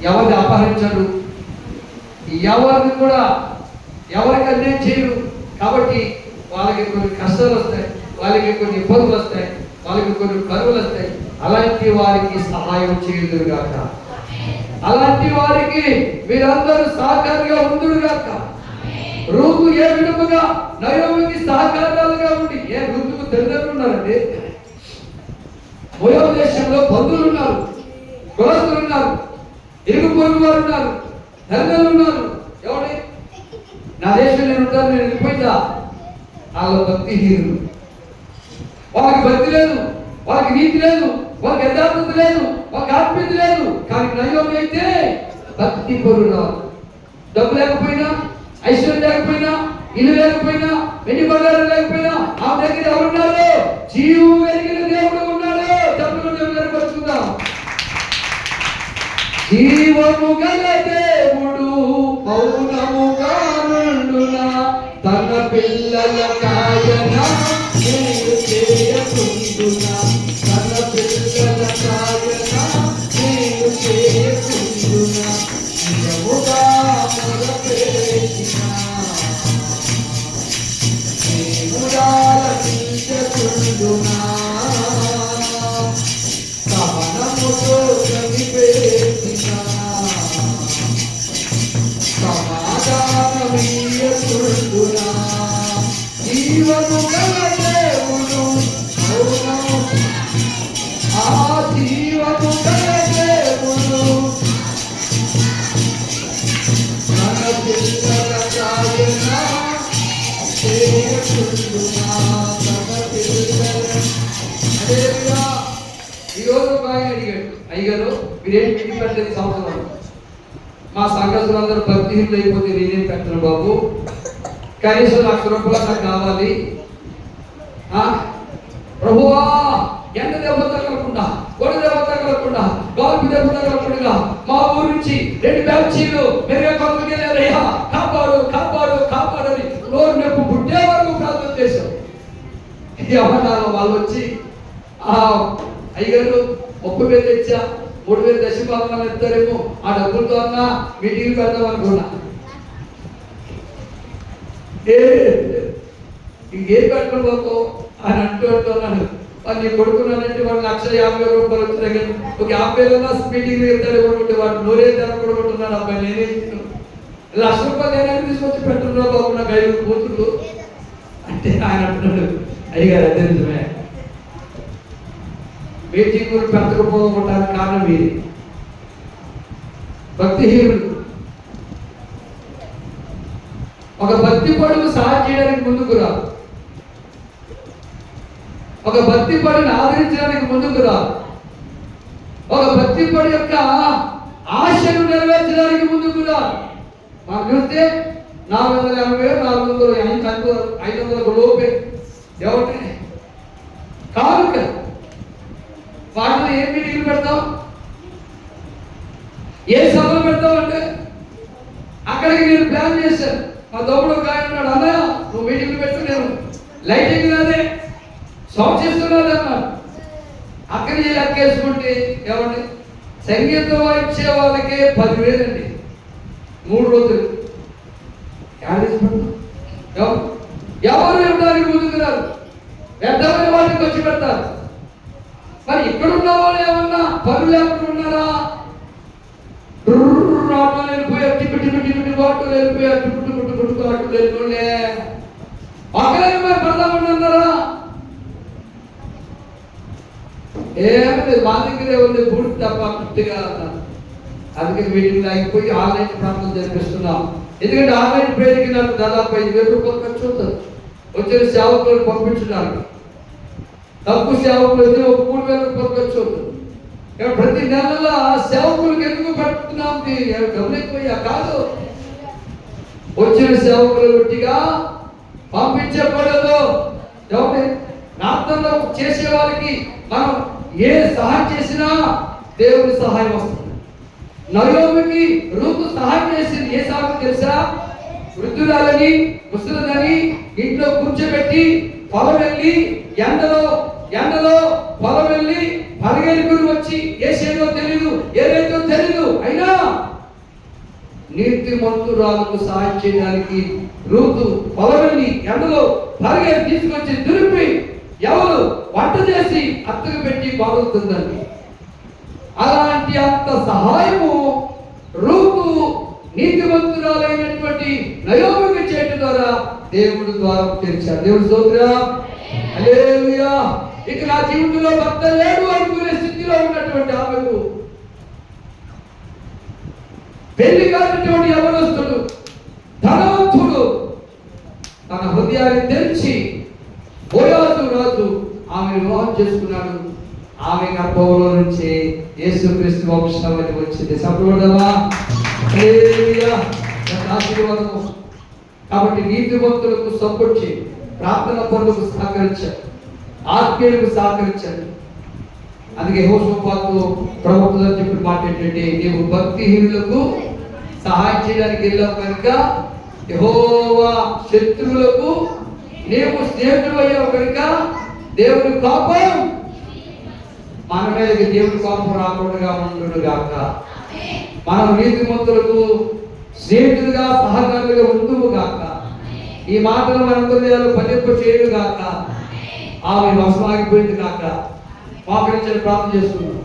ఎవరిని అపహరించడు, ఎవరిని కూడా ఎవరికి అన్యాయం చేయరు. కాబట్టి వాళ్ళకి కొన్ని కష్టాలు వస్తాయి, వాళ్ళకి కొన్ని ఇబ్బందులు వస్తాయి, వాళ్ళకి కొన్ని కరువులు వస్తాయి. అలాంటి వారికి సహాయం చేయుదురుగాక. అలాంటి వారికి మీరందరూ సహకారిగా ఉందురుగాక. రూతు ఏ విధముగా నయోమికి సహకారాలుగా ఉండి, ఏ రూతుకు తల్లిదండ్రులు ఉన్నారండి, మోయాబు దేశంలో బంధువులు ఉన్నారు, కులస్తులు ఉన్నారు, ఇరుగు పొరుగు వారు ఉన్నారు, తల్లిదండ్రులు ఉన్నారు. ఎవరి నా దేశం నేను ఉంటాను, నేను వెళ్ళిపోయిందా? వాళ్ళ భక్తిహీనులు. వాళ్ళకి భక్తి లేదు, వాళ్ళకి నీతి లేదు, వాళ్ళకి యథార్థత లేదు, వాళ్ళకి ఆత్మీయత లేదు. కానీ నయోమి అయితే భక్తి పరురాలు. డబ్బు లేకపోయినా, ఐశ్వర్యం లేకపోయినా, ఇల్లు లేకపోయినా, వెండి బంగారం లేకపోయినా ఆ దగ్గర ఎవరున్నారు? జీవు కలిగిన దేవుడు ఉన్నాడు. తప్పులు దేవుడు పరుచుకుందాం. జీవము గల దేవుడు మౌనముగా నుండునా, తన పిల్లల కాయన నేను చేయకుండునా, తన పిల్లల కాయన నేను చేయకుండునా, నిజముగా మొరపెట్టినా దేవుడాలకించకుండునా, సహనముతో కనిపెట్టినా సమాధానమీయకుండునా, జీవము గల దేవుడు ఆ జీవము గల దేవుడు తన పిల్లల కాయన చేయకుండునా, తన పిల్లల. అదేవిధంగా ఈరోజు ఒక ఆయన అడిగాడు, అయ్యగారు మీరేం పెట్టి పెట్టలేదు సంవత్సరం, మా సంఘస్థులందరూ భక్తిహీనులు అయిపోతే నేనేం పెట్టను బాబు, కనీసం ₹1,00,000 నాకు కావాలి. ప్రభువా ఎండ దెబ్బ తగలకుండా, గొడ దెబ్బ తగలకుండా, గాలి దెబ్బ తగలకుండా మా ఊరు నుంచి 2 బ్యాచీలు మెరుగా కొత్తకి వెళ్ళారయ్యా, కాపాడు కాపాడు కాపాడని నోరు నొప్పి పుట్టే వరకు ప్రార్థన చేశాం. ఏమన్నారు వాళ్ళు వచ్చి, అయ్యగారు 30,000 తెచ్చా, 3,000 దశభాగాలు ఇస్తారేమో, ఆ డబ్బులతో అన్నా మీటింగ్ పెడదాం అనుకున్నా. ఇంకేం పెట్టకపోతే అని అంటున్నాను. వాళ్ళు నీ కొడుకున్నానంటే వాళ్ళు ₹1,50,000 వచ్చినా కానీ ఒక 50,000 మీటింగ్ వెళ్తాడు కొనుక్కుంటే వాడు నోరే కొనుక్కుంటున్నాడు. అబ్బాయి నేనే ₹1,00,000 నేనే తీసుకొచ్చి పెట్టున్నా బాబు నాకు 5 కూతురు అంటే ఆయన అంటున్నాడు, అయ్యగారు అదే నిజమే, మీటింగులు పెట్టకపోవడానికి కారణం మీది. భక్తిహీనుడు. ఒక భక్తి పడును సహాయం చేయడానికి ముందుకు రాదు, ఒక భక్తి పడిని ఆదరించడానికి ముందుకు రాదు, ఒక భక్తి పడి యొక్క ఆశను నెరవేర్చడానికి ముందుకు రాదు. మాకు చూస్తే 480, 400, 500 లోపే ఎవరి కానుక. వాటిలో ఏం మీటింగ్లు పెడతాం, ఏ సభలు పెడతాం అంటే అక్కడికి నేను ప్లాన్ చేశాను. మా తమ్ముడు ఒక ఆయన ఉన్నాడు, అన్నయ్య నువ్వు మీటింగ్లు పెట్టు, నేను లైటింగ్ నాదే, సౌండ్ చేస్తున్నది అన్నాడు. అక్కడికి లెక్కేసుకుంటే ఏమండి, సంగీతం వాయించే వాళ్ళకే 10,000 అండి 3 రోజులు. ఎవరు ఇవ్వడానికి ముందుకు రాదు, వ్యర్థమైన వాటికి వచ్చి పెడతారు. మరి ఇక్కడ ఉన్న వాళ్ళు ఏమన్నా పనులు లేకుండా ఉన్నారా? ఆటోలు వెళ్ళిపోయారు, టికెట్ ఆటోలు వెళ్ళిపోయారు, చుట్టుకుంటూ ఆటోలు వెళ్ళిపోలే అక్కడే మరి పడదామన్నారా? ఏమి మా దగ్గరే ఉంది పూర్తి తప్ప పూర్తిగా. అందుకే మీటింగ్ ఆగిపోయి ఆన్లైన్ ప్రార్థన జరిపిస్తున్నాం. ఎందుకంటే ఆన్లైన్ ప్రేయర్కి నాకు దాదాపు ₹5,000 ఖర్చు అవుతుంది. వచ్చిన సేవకులను పంపించడానికి తక్కువ సేవకులు అయితే ఒక ₹3,000 ఖర్చు అవుతుంది. ప్రతి నెలలో సేవకులకు ఎందుకు పెడుతున్నాం? డబ్బులు ఎక్కువయ్యా కాదు, వచ్చిన సేవకులు ఒట్టిగా పంపించకూడదు. ఎవరి ప్రార్థనలో చేసే వాళ్ళకి మనం ఏ సహాయం చేసినా దేవుని సహాయం వస్తుంది. నయోమికి రూతు సహాయం చేసింది. ఏ సహాయం తెలుసా? వృద్ధురాలని ముసలిదని ఇంట్లో కూర్చోబెట్టి పొలం వెళ్ళి ఎండలో పొలం వెళ్ళి పరిగెత్తుకుని వచ్చి ఏసేదో తెలియదు, ఏదైతే తెలియదు, అయినా నీతిమంతురాలకు సహాయం చేయడానికి రూతు పొలవెళ్ళి ఎండలో పరిగెత్తి తీసుకొచ్చి దులిపి ఎవరు వంట చేసి అత్తకు పెట్టి బాగుతుందండి. అలాంటి అంత సహాయము రూతు నీతిమంతురాలైనటువంటి నయోమికి చేయడం ద్వారా దేవుడు ద్వారం తెరిచాడు. దేవుడు స్తోత్రం, హల్లెలూయా. ఇక నా జీవితంలో భర్త లేడు అనుకునే స్థితిలో ఉన్నటువంటి ఆమెకు పెళ్లి కానటువంటి యవనస్తుడు ధనవంతుడు తన హృదయాన్ని తెరిచి బోయాజు రాజు ఆమె వివాహం చేసుకున్నాడు. ఆమె గర్భంలో నుంచి యేసుక్రీస్తు వంశావళి వచ్చింది. సంపూర్ణమా? హల్లెలూయా. ఆశీర్వాదము. కాబట్టి నీతిమంతులకు సపోర్ట్ చేయి, ప్రార్థన పనులకు సహకరించారు, ఆత్మీయులకు సహకరించారు. అందుకే యెహోషాపాతు ప్రవక్తలు చెప్పిన మాట ఏంటంటే, నీవు భక్తిహీనులకు సహాయం చేయడానికి వెళ్ళావు కనుక యెహోవా శత్రువులకు నీవు స్నేహితుడు అయ్యావు కనుక దేవుని కోపం మన మీదకి, దేవుని కోపం రాకుండా ఉండును గాక. మనం నీతిమంతులకు స్నేహితులుగా సహకారులుగా ఉండుము గాక. ఈ మాటలు మన హృదయాలు ఫలింప చేయడు గాక. ఆమె వశమాగిపోయింది గాక. మోకరించి ప్రార్థన చేసుకున్నాం.